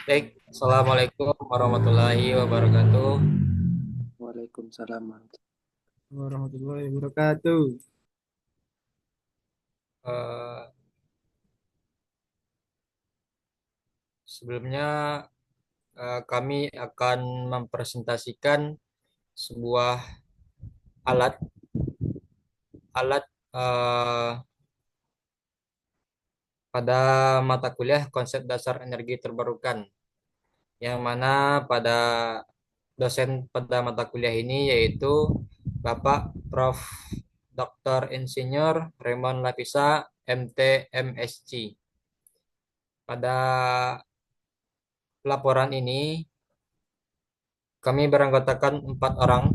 Baik, Assalamualaikum warahmatullahi wabarakatuh. Waalaikumsalam. Warahmatullahi wabarakatuh. Eh, Sebelumnya kami akan mempresentasikan sebuah alat alat pada mata kuliah konsep dasar energi terbarukan, yang mana pada dosen pada mata kuliah ini yaitu Bapak Prof. Dr. Insinyur Raymond Lapisa, MT, MSc. Pada laporan ini kami beranggotakan 4 orang.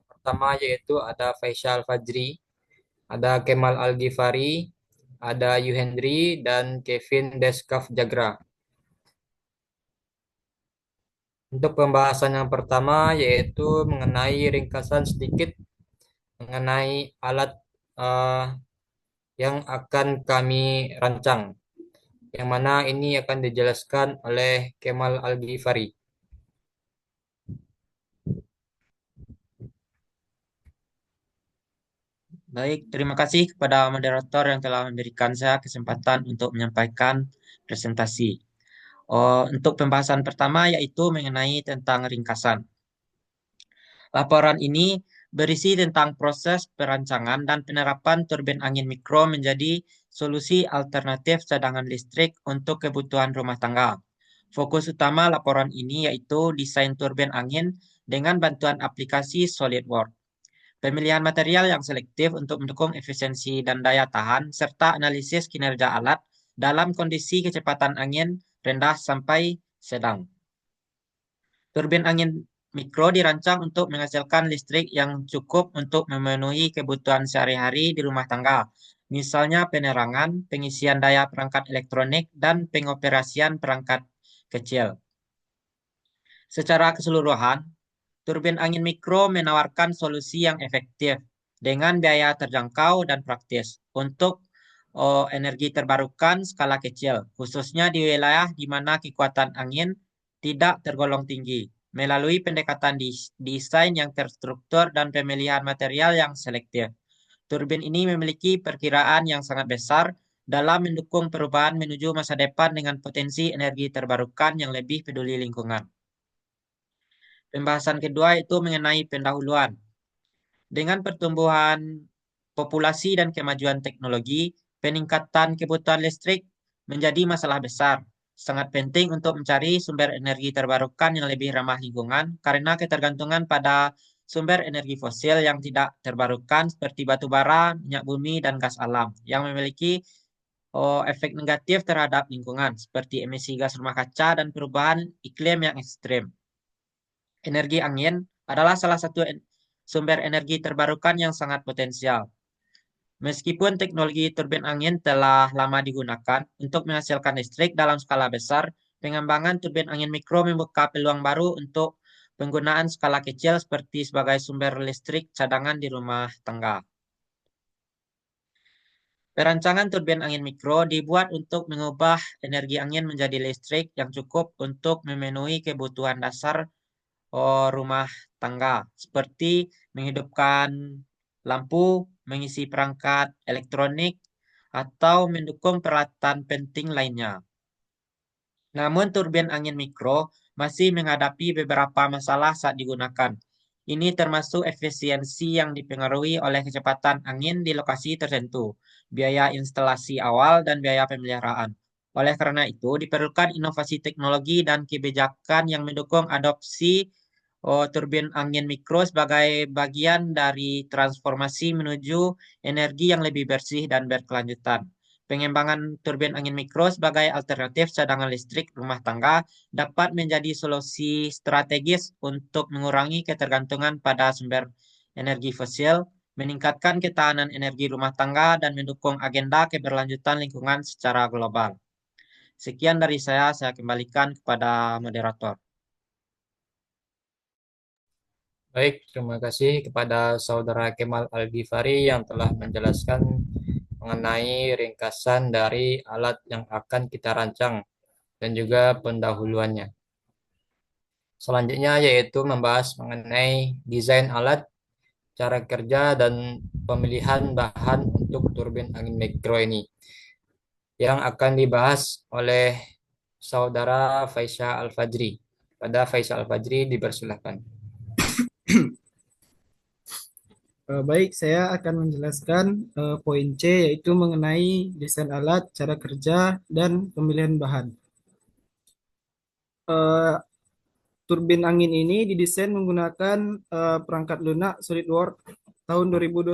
Pertama yaitu ada Faisal Fajri, ada Kemal Al-Ghifari, ada Yuhendri, dan Kevin Deskaf Jagra. Untuk pembahasan yang pertama yaitu mengenai ringkasan sedikit mengenai alat eh, yang akan kami rancang, yang mana ini akan dijelaskan oleh Kemal Al-Ghifari. Baik, terima kasih kepada moderator yang telah memberikan saya kesempatan untuk menyampaikan presentasi. Untuk pembahasan pertama yaitu mengenai tentang ringkasan. Laporan ini berisi tentang proses perancangan dan penerapan turbin angin mikro menjadi solusi alternatif cadangan listrik untuk kebutuhan rumah tangga. Fokus utama laporan ini yaitu desain turbin angin dengan bantuan aplikasi SolidWorks. Pemilihan material yang selektif untuk mendukung efisiensi dan daya tahan, serta analisis kinerja alat dalam kondisi kecepatan angin rendah sampai sedang. Turbin angin mikro dirancang untuk menghasilkan listrik yang cukup untuk memenuhi kebutuhan sehari-hari di rumah tangga, misalnya penerangan, pengisian daya perangkat elektronik, dan pengoperasian perangkat kecil. Secara keseluruhan, turbin angin mikro menawarkan solusi yang efektif dengan biaya terjangkau dan praktis untuk energi terbarukan skala kecil, khususnya di wilayah di mana kekuatan angin tidak tergolong tinggi, melalui pendekatan desain yang terstruktur dan pemilihan material yang selektif. Turbin ini memiliki perkiraan yang sangat besar dalam mendukung perubahan menuju masa depan dengan potensi energi terbarukan yang lebih peduli lingkungan. Pembahasan kedua itu mengenai pendahuluan. Dengan pertumbuhan populasi dan kemajuan teknologi, peningkatan kebutuhan listrik menjadi masalah besar. Sangat penting untuk mencari sumber energi terbarukan yang lebih ramah lingkungan karena ketergantungan pada sumber energi fosil yang tidak terbarukan seperti batu bara, minyak bumi, dan gas alam yang memiliki efek negatif terhadap lingkungan seperti emisi gas rumah kaca dan perubahan iklim yang ekstrim. Energi angin adalah salah satu sumber energi terbarukan yang sangat potensial. Meskipun teknologi turbin angin telah lama digunakan untuk menghasilkan listrik dalam skala besar, pengembangan turbin angin mikro membuka peluang baru untuk penggunaan skala kecil seperti sebagai sumber listrik cadangan di rumah tangga. Perancangan turbin angin mikro dibuat untuk mengubah energi angin menjadi listrik yang cukup untuk memenuhi kebutuhan dasar rumah tangga, seperti menghidupkan lampu, mengisi perangkat elektronik, atau mendukung peralatan penting lainnya. Namun turbin angin mikro masih menghadapi beberapa masalah saat digunakan. Ini termasuk efisiensi yang dipengaruhi oleh kecepatan angin di lokasi tertentu, biaya instalasi awal, dan biaya pemeliharaan. Oleh karena itu, diperlukan inovasi teknologi dan kebijakan yang mendukung adopsi turbin angin mikro sebagai bagian dari transformasi menuju energi yang lebih bersih dan berkelanjutan. Pengembangan turbin angin mikro sebagai alternatif cadangan listrik rumah tangga dapat menjadi solusi strategis untuk mengurangi ketergantungan pada sumber energi fosil, meningkatkan ketahanan energi rumah tangga, dan mendukung agenda keberlanjutan lingkungan secara global. Sekian dari saya kembalikan kepada moderator. Baik, terima kasih kepada Saudara Kemal Al-Ghifari yang telah menjelaskan mengenai ringkasan dari alat yang akan kita rancang dan juga pendahuluannya. Selanjutnya yaitu membahas mengenai desain alat, cara kerja, dan pemilihan bahan untuk turbin angin mikro ini yang akan dibahas oleh Saudara Faisal Al-Fajri. Pada Faisal Al-Fajri dipersilahkan. Baik, saya akan menjelaskan poin C yaitu mengenai desain alat, cara kerja, dan pemilihan bahan. Eh, Turbin angin ini didesain menggunakan perangkat lunak SolidWorks tahun 2021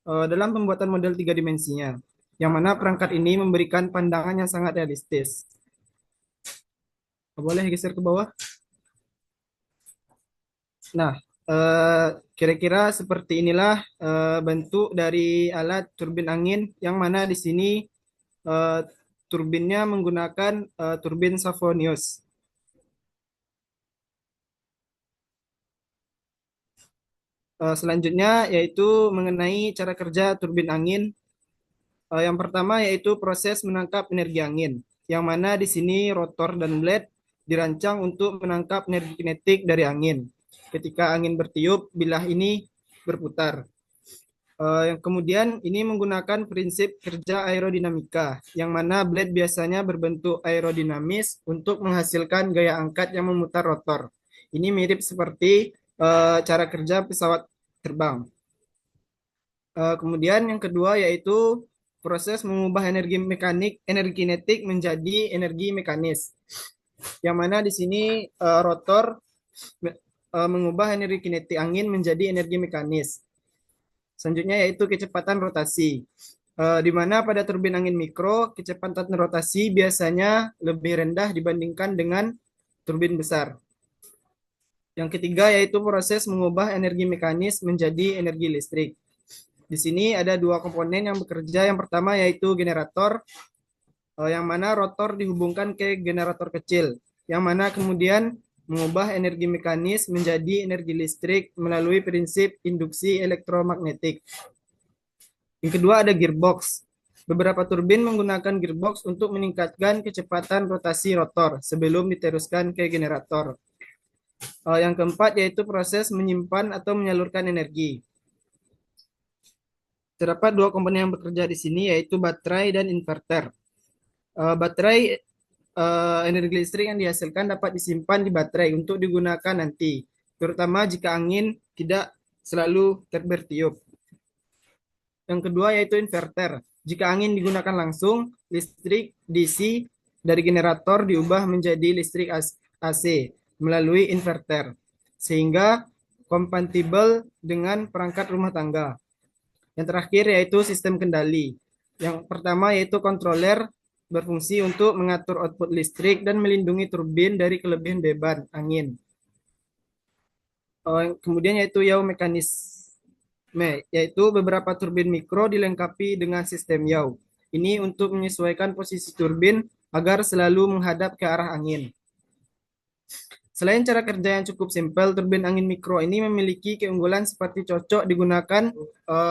dalam pembuatan model 3 dimensinya, yang mana perangkat ini memberikan pandangan yang sangat realistis. Boleh geser ke bawah? Nah, kira-kira seperti inilah bentuk dari alat turbin angin, yang mana di sini eh, turbinnya menggunakan turbin Savonius. Selanjutnya yaitu mengenai cara kerja turbin angin. Yang pertama yaitu proses menangkap energi angin, yang mana di sini rotor dan blade dirancang untuk menangkap energi kinetik dari angin. Ketika angin bertiup, bilah ini berputar. Yang kemudian ini menggunakan prinsip kerja aerodinamika, yang mana blade biasanya berbentuk aerodinamis untuk menghasilkan gaya angkat yang memutar rotor. Ini mirip seperti cara kerja pesawat terbang. Kemudian yang kedua yaitu proses mengubah energi kinetik menjadi energi mekanis. Yang mana di sini rotor mengubah energi kinetik angin menjadi energi mekanis. Selanjutnya yaitu kecepatan rotasi. Di mana pada turbin angin mikro, kecepatan rotasi biasanya lebih rendah dibandingkan dengan turbin besar. Yang ketiga yaitu proses mengubah energi mekanis menjadi energi listrik. Di sini ada dua komponen yang bekerja. Yang pertama yaitu generator, yang mana rotor dihubungkan ke generator kecil, yang mana kemudian mengubah energi mekanis menjadi energi listrik melalui prinsip induksi elektromagnetik. Yang kedua ada gearbox. Beberapa turbin menggunakan gearbox untuk meningkatkan kecepatan rotasi rotor sebelum diteruskan ke generator. Yang keempat yaitu proses menyimpan atau menyalurkan energi. Terdapat dua komponen yang bekerja di sini yaitu baterai dan inverter. Baterai energi listrik yang dihasilkan dapat disimpan di baterai untuk digunakan nanti, terutama jika angin tidak selalu bertiup. Yang kedua yaitu inverter. Jika angin digunakan langsung, listrik DC dari generator diubah menjadi listrik AC melalui inverter, sehingga kompatibel dengan perangkat rumah tangga. Yang terakhir yaitu sistem kendali. Yang pertama yaitu controller, berfungsi untuk mengatur output listrik dan melindungi turbin dari kelebihan beban angin. Kemudian yaitu yaw mekanisme, yaitu beberapa turbin mikro dilengkapi dengan sistem yaw. Ini untuk menyesuaikan posisi turbin agar selalu menghadap ke arah angin. Selain cara kerja yang cukup simpel, turbin angin mikro ini memiliki keunggulan seperti cocok digunakan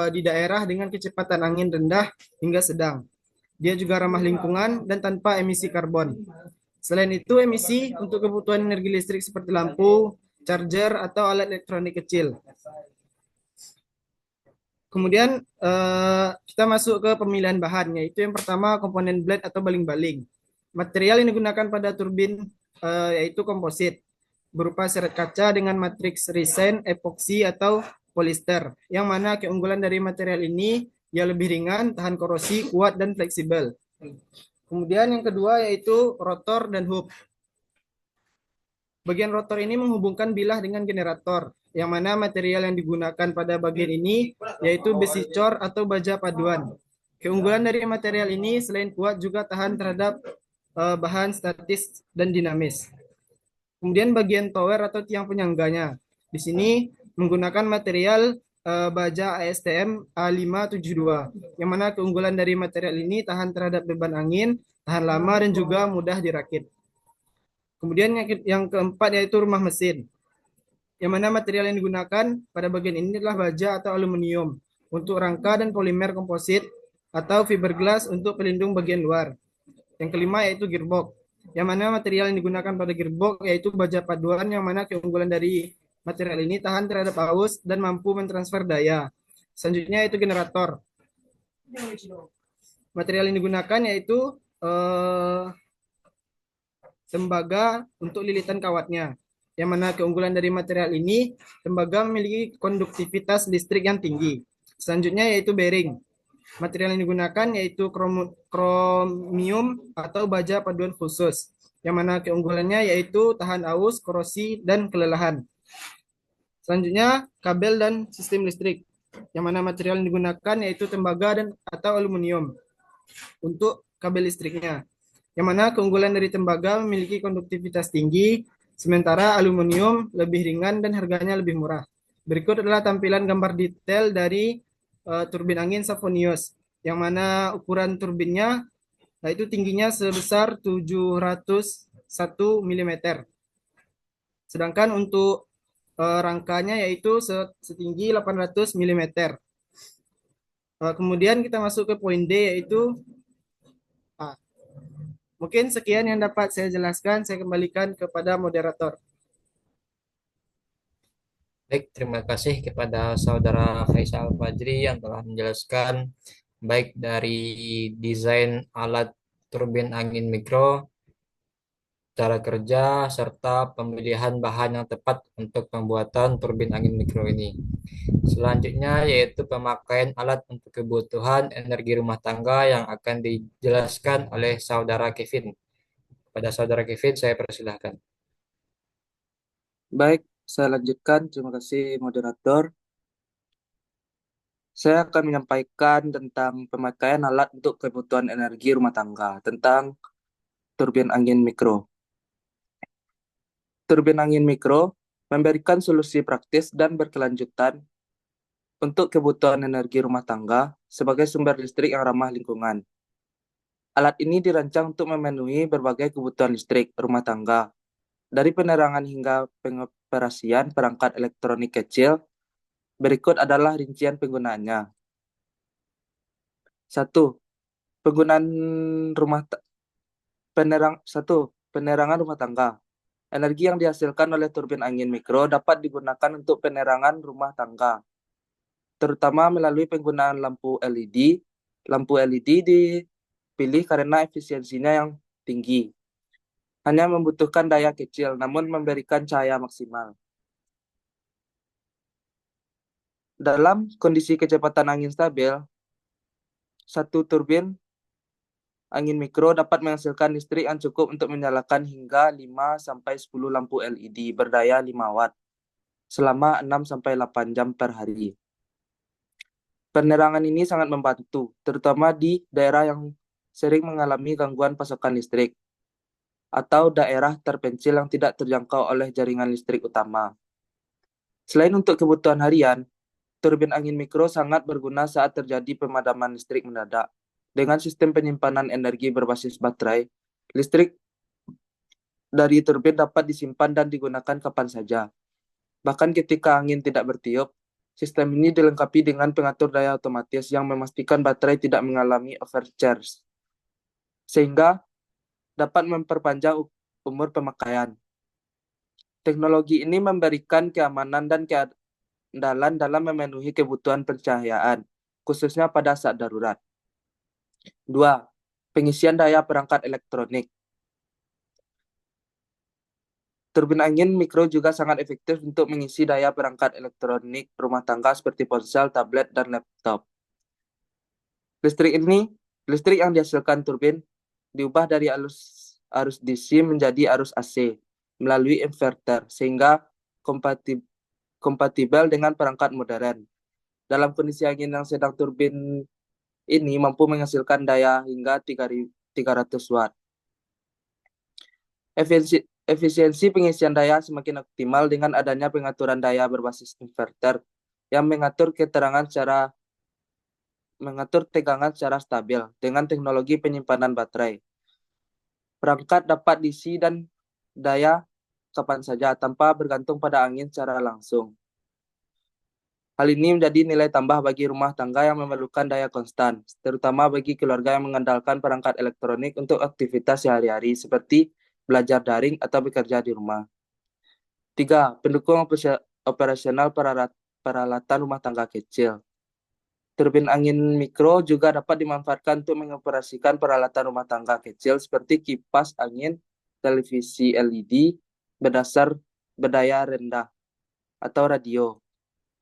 di daerah dengan kecepatan angin rendah hingga sedang. Dia juga ramah lingkungan dan tanpa emisi karbon. Selain itu, emisi untuk kebutuhan energi listrik seperti lampu, charger, atau alat elektronik kecil. Kemudian kita masuk ke pemilihan bahan, yaitu yang pertama komponen blade atau baling-baling. Material yang digunakan pada turbin yaitu komposit, berupa seret kaca dengan matriks resin, epoksi, atau polister, yang mana keunggulan dari material ini ia lebih ringan, tahan korosi, kuat, dan fleksibel. Kemudian yang kedua yaitu rotor dan hub. Bagian rotor ini menghubungkan bilah dengan generator, yang mana material yang digunakan pada bagian ini yaitu besi cor atau baja paduan. Keunggulan dari material ini selain kuat juga tahan terhadap bahan statis dan dinamis. Kemudian bagian tower atau tiang penyangganya. Di sini menggunakan material baja ASTM A572, yang mana keunggulan dari material ini tahan terhadap beban angin, tahan lama, dan juga mudah dirakit. Kemudian yang keempat yaitu rumah mesin, yang mana material yang digunakan pada bagian ini adalah baja atau aluminium untuk rangka dan polimer komposit atau fiberglass untuk pelindung bagian luar. Yang kelima yaitu gearbox. Yang mana material yang digunakan pada gearbox yaitu baja paduan, yang mana keunggulan dari material ini tahan terhadap arus dan mampu mentransfer daya. Selanjutnya itu generator. Material yang digunakan yaitu tembaga untuk lilitan kawatnya. Yang mana keunggulan dari material ini, tembaga memiliki konduktivitas listrik yang tinggi. Selanjutnya yaitu bearing. Material yang digunakan yaitu kromium atau baja paduan khusus. Yang mana keunggulannya yaitu tahan aus, korosi, dan kelelahan. Selanjutnya kabel dan sistem listrik. Yang mana material yang digunakan yaitu tembaga dan atau aluminium untuk kabel listriknya. Yang mana keunggulan dari tembaga memiliki konduktivitas tinggi, sementara aluminium lebih ringan dan harganya lebih murah. Berikut adalah tampilan gambar detail dari turbin angin Savonius, yang mana ukuran turbinnya yaitu tingginya sebesar 701 mm. Sedangkan untuk rangkanya yaitu setinggi 800 mm. Kemudian kita masuk ke poin D, yaitu mungkin sekian yang dapat saya jelaskan. Saya kembalikan kepada moderator. Baik, terima kasih kepada Saudara Faisal Fajri yang telah menjelaskan baik dari desain alat turbin angin mikro, cara kerja, serta pemilihan bahan yang tepat untuk pembuatan turbin angin mikro ini. Selanjutnya yaitu pemakaian alat untuk kebutuhan energi rumah tangga yang akan dijelaskan oleh Saudara Kevin. Pada Saudara Kevin, saya persilahkan. Baik, saya lanjutkan. Terima kasih moderator. Saya akan menyampaikan tentang pemakaian alat untuk kebutuhan energi rumah tangga, tentang turbin angin mikro. Turbin angin mikro memberikan solusi praktis dan berkelanjutan untuk kebutuhan energi rumah tangga sebagai sumber listrik yang ramah lingkungan. Alat ini dirancang untuk memenuhi berbagai kebutuhan listrik rumah tangga, dari penerangan hingga pengoperasian perangkat elektronik kecil. Berikut adalah rincian penggunaannya. 1. Penggunaan rumah penerangan rumah tangga. Energi yang dihasilkan oleh turbin angin mikro dapat digunakan untuk penerangan rumah tangga, terutama melalui penggunaan lampu LED. Lampu LED dipilih karena efisiensinya yang tinggi, hanya membutuhkan daya kecil namun memberikan cahaya maksimal. Dalam kondisi kecepatan angin stabil, satu turbin angin mikro dapat menghasilkan listrik yang cukup untuk menyalakan hingga 5-10 lampu LED berdaya 5 watt selama 6-8 jam per hari. Penerangan ini sangat membantu, terutama di daerah yang sering mengalami gangguan pasokan listrik atau daerah terpencil yang tidak terjangkau oleh jaringan listrik utama. Selain untuk kebutuhan harian, turbin angin mikro sangat berguna saat terjadi pemadaman listrik mendadak. Dengan sistem penyimpanan energi berbasis baterai, listrik dari turbin dapat disimpan dan digunakan kapan saja. Bahkan ketika angin tidak bertiup, sistem ini dilengkapi dengan pengatur daya otomatis yang memastikan baterai tidak mengalami overcharge, sehingga dapat memperpanjang umur pemakaian. Teknologi ini memberikan keamanan dan keandalan dalam memenuhi kebutuhan pencahayaan, khususnya pada saat darurat. 2. Pengisian daya perangkat elektronik. Turbin angin mikro juga sangat efektif untuk mengisi daya perangkat elektronik rumah tangga seperti ponsel, tablet, dan laptop. Listrik yang dihasilkan turbin diubah dari arus DC menjadi arus AC melalui inverter, sehingga kompatibel dengan perangkat modern. Dalam kondisi angin yang sedang, turbin ini mampu menghasilkan daya hingga 300 watt. Efisiensi pengisian daya semakin optimal dengan adanya pengaturan daya berbasis inverter yang mengatur tegangan secara stabil dengan teknologi penyimpanan baterai. Perangkat dapat diisi dan daya kapan saja tanpa bergantung pada angin secara langsung. Hal ini menjadi nilai tambah bagi rumah tangga yang memerlukan daya konstan, terutama bagi keluarga yang mengandalkan perangkat elektronik untuk aktivitas sehari-hari seperti belajar daring atau bekerja di rumah. 3. Pendukung operasional peralatan rumah tangga kecil. Turbin angin mikro juga dapat dimanfaatkan untuk mengoperasikan peralatan rumah tangga kecil seperti kipas angin, televisi LED, berdaya rendah, atau radio.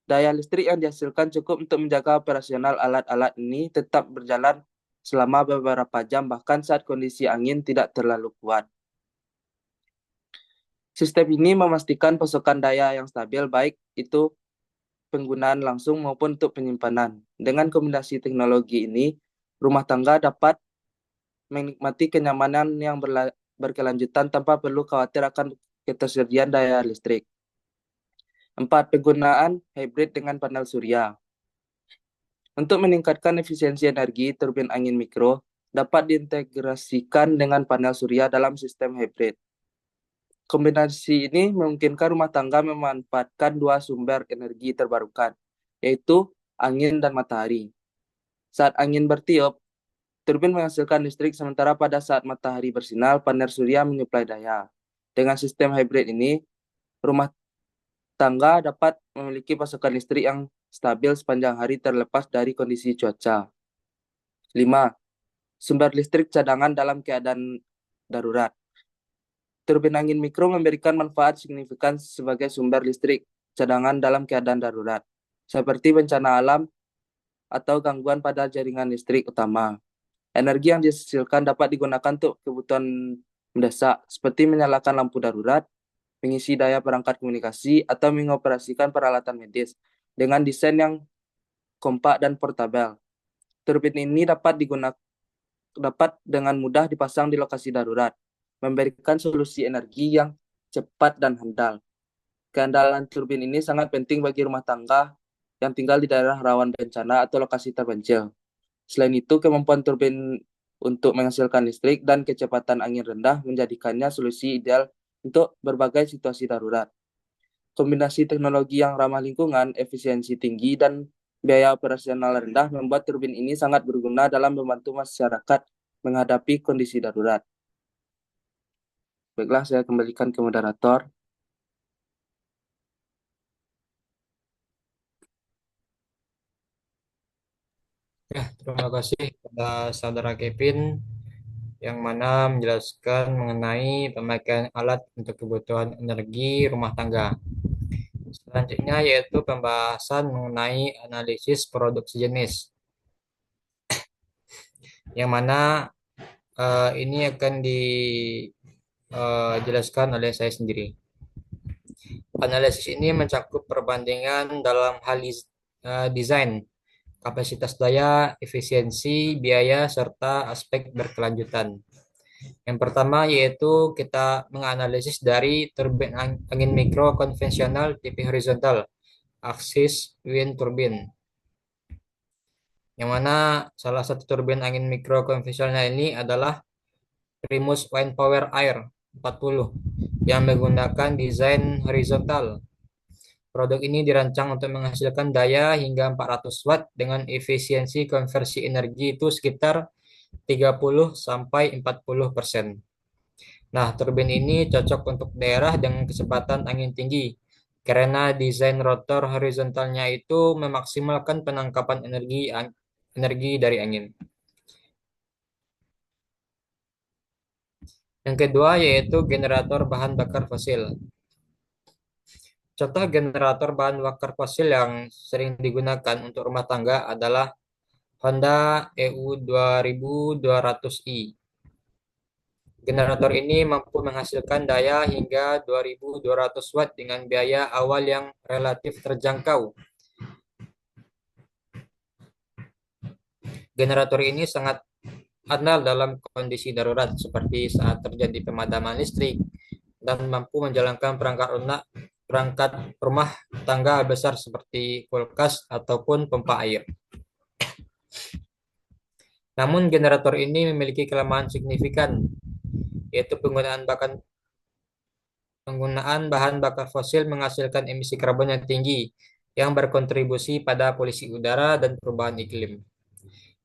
Daya listrik yang dihasilkan cukup untuk menjaga operasional alat-alat ini tetap berjalan selama beberapa jam, bahkan saat kondisi angin tidak terlalu kuat. Sistem ini memastikan pasokan daya yang stabil, baik itu penggunaan langsung maupun untuk penyimpanan. Dengan kombinasi teknologi ini, rumah tangga dapat menikmati kenyamanan yang berkelanjutan tanpa perlu khawatir akan ketersediaan daya listrik. 4. Penggunaan hybrid dengan panel surya. Untuk meningkatkan efisiensi energi, turbin angin mikro dapat diintegrasikan dengan panel surya dalam sistem hybrid. Kombinasi ini memungkinkan rumah tangga memanfaatkan dua sumber energi terbarukan, yaitu angin dan matahari. Saat angin bertiup, turbin menghasilkan listrik, sementara pada saat matahari bersinar, panel surya menyuplai daya. Dengan sistem hybrid ini, rumah tangga dapat memiliki pasokan listrik yang stabil sepanjang hari terlepas dari kondisi cuaca. 5. Sumber listrik cadangan dalam keadaan darurat. Turbin angin mikro memberikan manfaat signifikan sebagai sumber listrik cadangan dalam keadaan darurat, seperti bencana alam atau gangguan pada jaringan listrik utama. Energi yang dihasilkan dapat digunakan untuk kebutuhan mendesak, seperti menyalakan lampu darurat, mengisi daya perangkat komunikasi, atau mengoperasikan peralatan medis. Dengan desain yang kompak dan portabel, turbin ini dapat dengan mudah dipasang di lokasi darurat, memberikan solusi energi yang cepat dan handal. Keandalan turbin ini sangat penting bagi rumah tangga yang tinggal di daerah rawan bencana atau lokasi terpencil. Selain itu, kemampuan turbin untuk menghasilkan listrik dan kecepatan angin rendah menjadikannya solusi ideal untuk berbagai situasi darurat. Kombinasi teknologi yang ramah lingkungan, efisiensi tinggi, dan biaya operasional rendah membuat turbin ini sangat berguna dalam membantu masyarakat menghadapi kondisi darurat. Baiklah, saya kembalikan ke moderator. Ya, terima kasih kepada saudara Kevin yang mana menjelaskan mengenai pemakaian alat untuk kebutuhan energi rumah tangga. Selanjutnya yaitu pembahasan mengenai analisis produk sejenis, yang mana ini akan dijelaskan oleh saya sendiri. Analisis ini mencakup perbandingan dalam hal desain, kapasitas daya, efisiensi, biaya, serta aspek berkelanjutan. Yang pertama yaitu kita menganalisis dari turbin angin mikro konvensional tipe horizontal, axis wind turbine. Yang mana salah satu turbin angin mikro konvensional ini adalah Primus Wind Power Air 40 yang menggunakan desain horizontal. Produk ini dirancang untuk menghasilkan daya hingga 400 watt dengan efisiensi konversi energi itu sekitar 30 sampai 40%. Nah, turbin ini cocok untuk daerah dengan kecepatan angin tinggi karena desain rotor horizontalnya itu memaksimalkan penangkapan energi dari angin. Yang kedua yaitu generator bahan bakar fosil. Contoh generator bahan bakar fosil yang sering digunakan untuk rumah tangga adalah Honda EU 2200i. Generator ini mampu menghasilkan daya hingga 2200 watt dengan biaya awal yang relatif terjangkau. Generator ini sangat andal dalam kondisi darurat seperti saat terjadi pemadaman listrik dan mampu menjalankan perangkat rumah tangga besar seperti kulkas ataupun pompa air. Namun generator ini memiliki kelemahan signifikan, yaitu penggunaan bahan bakar fosil menghasilkan emisi karbon yang tinggi yang berkontribusi pada polusi udara dan perubahan iklim.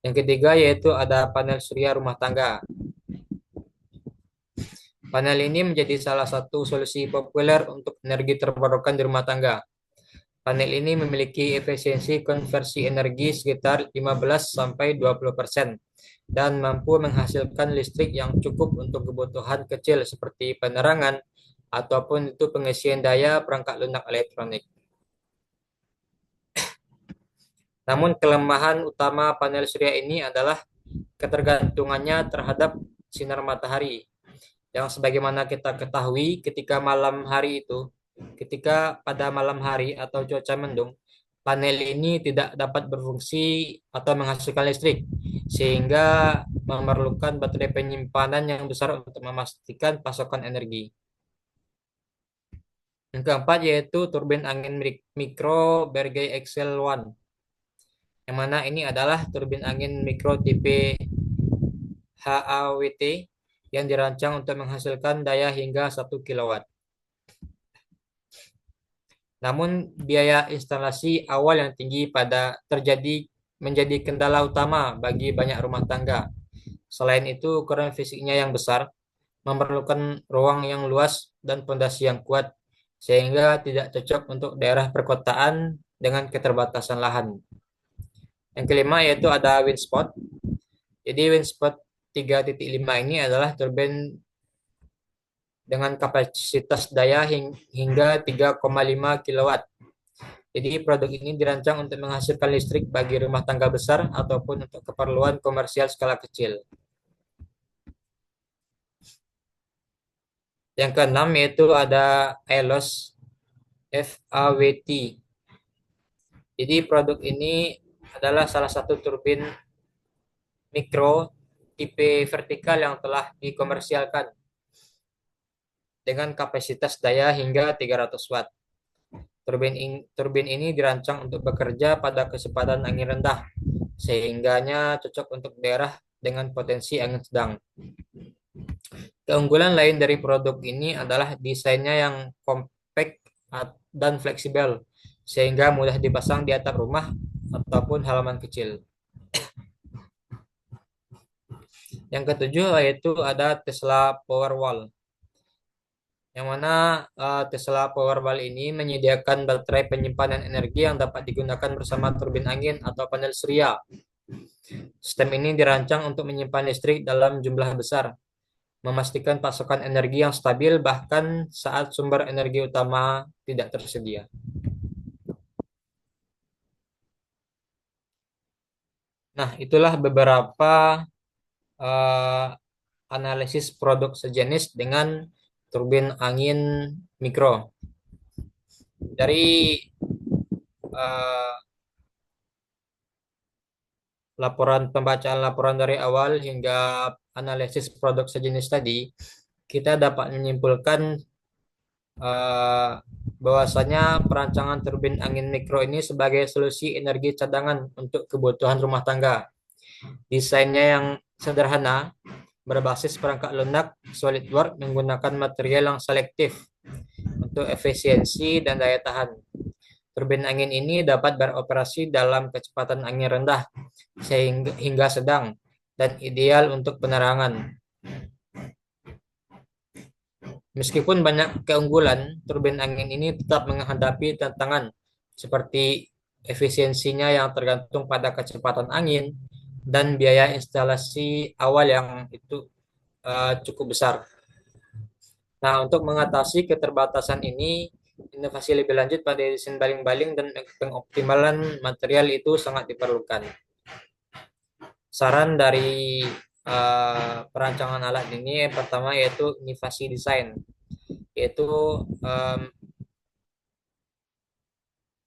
Yang ketiga yaitu ada panel surya rumah tangga. Panel ini menjadi salah satu solusi populer untuk energi terbarukan di rumah tangga. Panel ini memiliki efisiensi konversi energi sekitar 15-20% dan mampu menghasilkan listrik yang cukup untuk kebutuhan kecil seperti penerangan ataupun itu pengisian daya perangkat lunak elektronik. Namun kelemahan utama panel surya ini adalah ketergantungannya terhadap sinar matahari. Yang sebagaimana kita ketahui ketika pada malam hari atau cuaca mendung, panel ini tidak dapat berfungsi atau menghasilkan listrik, sehingga memerlukan baterai penyimpanan yang besar untuk memastikan pasokan energi. Yang keempat yaitu turbin angin mikro Bergey XL1, yang mana ini adalah turbin angin mikro tipe HAWT yang dirancang untuk menghasilkan daya hingga 1 kW. Namun biaya instalasi awal yang tinggi menjadi kendala utama bagi banyak rumah tangga. Selain itu, ukuran fisiknya yang besar memerlukan ruang yang luas dan fondasi yang kuat, sehingga tidak cocok untuk daerah perkotaan dengan keterbatasan lahan. Yang kelima yaitu ada Windspot. Jadi Windspot 3.5 ini adalah turbin dengan kapasitas daya hingga 3,5 kW. Jadi produk ini dirancang untuk menghasilkan listrik bagi rumah tangga besar ataupun untuk keperluan komersial skala kecil. Yang keenam yaitu ada ELOS FAWT. Jadi produk ini adalah salah satu turbin mikro tipe vertikal yang telah dikomersialkan dengan kapasitas daya hingga 300 watt. Turbin ini dirancang untuk bekerja pada kecepatan angin rendah, sehingganya cocok untuk daerah dengan potensi angin sedang. Keunggulan lain dari produk ini adalah desainnya yang compact dan fleksibel, sehingga mudah dipasang di atap rumah ataupun halaman kecil. Yang ketujuh yaitu ada Tesla Powerwall, yang mana Tesla Powerwall ini menyediakan baterai penyimpanan energi yang dapat digunakan bersama turbin angin atau panel surya. Sistem ini dirancang untuk menyimpan listrik dalam jumlah besar, memastikan pasokan energi yang stabil bahkan saat sumber energi utama tidak tersedia. Nah, itulah beberapa uh, analisis produk sejenis dengan turbin angin mikro. Dari pembacaan laporan dari awal hingga analisis produk sejenis tadi, kita dapat menyimpulkan bahwasanya perancangan turbin angin mikro ini sebagai solusi energi cadangan untuk kebutuhan rumah tangga. Desainnya yang sederhana, berbasis perangkat lunak SolidWorks menggunakan material yang selektif untuk efisiensi dan daya tahan. Turbin angin ini dapat beroperasi dalam kecepatan angin rendah hingga sedang dan ideal untuk penerangan. Meskipun banyak keunggulan, turbin angin ini tetap menghadapi tantangan seperti efisiensinya yang tergantung pada kecepatan angin dan biaya instalasi awal yang itu cukup besar. Nah, untuk mengatasi keterbatasan ini, inovasi lebih lanjut pada desain baling-baling dan pengoptimalan material itu sangat diperlukan. Saran dari perancangan alat ini yang pertama yaitu inovasi desain, yaitu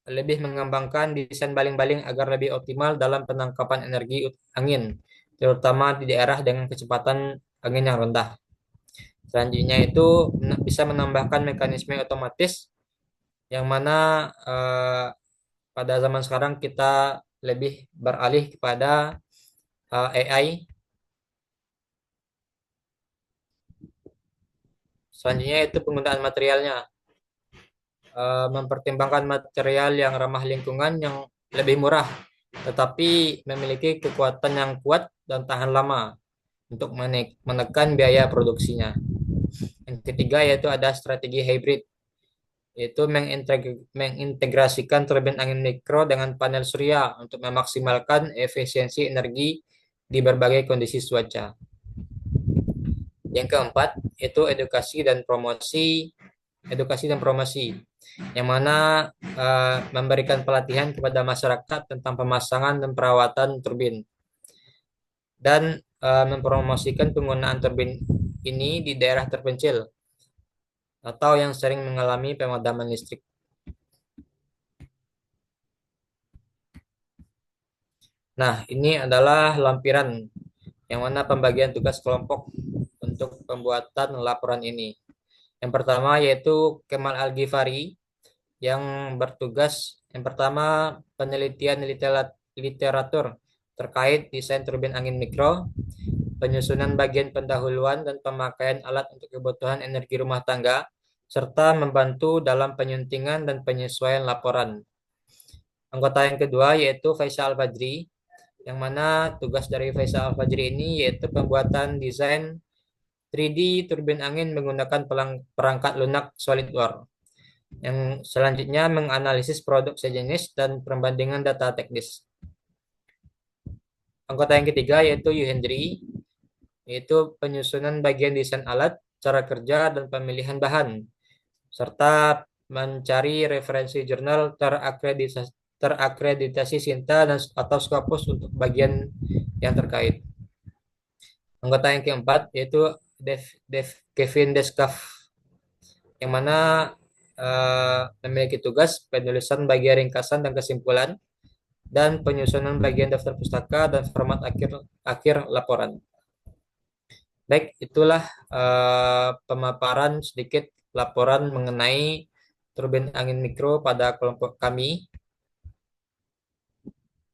lebih mengembangkan desain baling-baling agar lebih optimal dalam penangkapan energi angin, terutama di daerah dengan kecepatan angin yang rendah. Selanjutnya itu bisa menambahkan mekanisme otomatis yang mana pada zaman sekarang kita lebih beralih kepada AI. Selanjutnya itu penggunaan materialnya. mempertimbangkan material yang ramah lingkungan yang lebih murah, tetapi memiliki kekuatan yang kuat dan tahan lama untuk menekan biaya produksinya. Yang ketiga yaitu ada strategi hybrid, yaitu mengintegrasikan turbin angin mikro dengan panel surya untuk memaksimalkan efisiensi energi di berbagai kondisi cuaca. Yang keempat itu edukasi dan promosi, yang mana memberikan pelatihan kepada masyarakat tentang pemasangan dan perawatan turbin dan mempromosikan penggunaan turbin ini di daerah terpencil atau yang sering mengalami pemadaman listrik. Nah, ini adalah lampiran yang mana pembagian tugas kelompok untuk pembuatan laporan ini. Yang pertama yaitu Kemal Al-Ghifari yang bertugas yang pertama penelitian literatur terkait desain turbin angin mikro, penyusunan bagian pendahuluan dan pemakaian alat untuk kebutuhan energi rumah tangga, serta membantu dalam penyuntingan dan penyesuaian laporan. Anggota yang kedua yaitu Faisal Al-Fajri, yang mana tugas dari Faisal Al-Fajri ini yaitu pembuatan desain 3D turbin angin menggunakan perangkat lunak SolidWorks. Yang selanjutnya menganalisis produk sejenis dan perbandingan data teknis. Anggota yang ketiga yaitu Yuhendri, yaitu penyusunan bagian desain alat, cara kerja, dan pemilihan bahan, serta mencari referensi jurnal terakreditasi Sinta atau Scopus untuk bagian yang terkait. Anggota yang keempat yaitu Kevin Deskaf, yang mana memiliki tugas penulisan bagian ringkasan dan kesimpulan dan penyusunan bagian daftar pustaka dan format akhir laporan. Baik, itulah pemaparan sedikit laporan mengenai turbin angin mikro pada kelompok kami.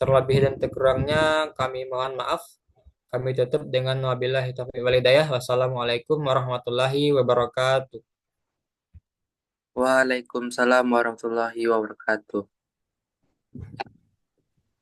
Terlebih dan terkurangnya kami mohon maaf. Kami tutup dengan wabillahi taufiq wal hidayah. Wassalamualaikum warahmatullahi wabarakatuh. Waalaikumsalam warahmatullahi wabarakatuh.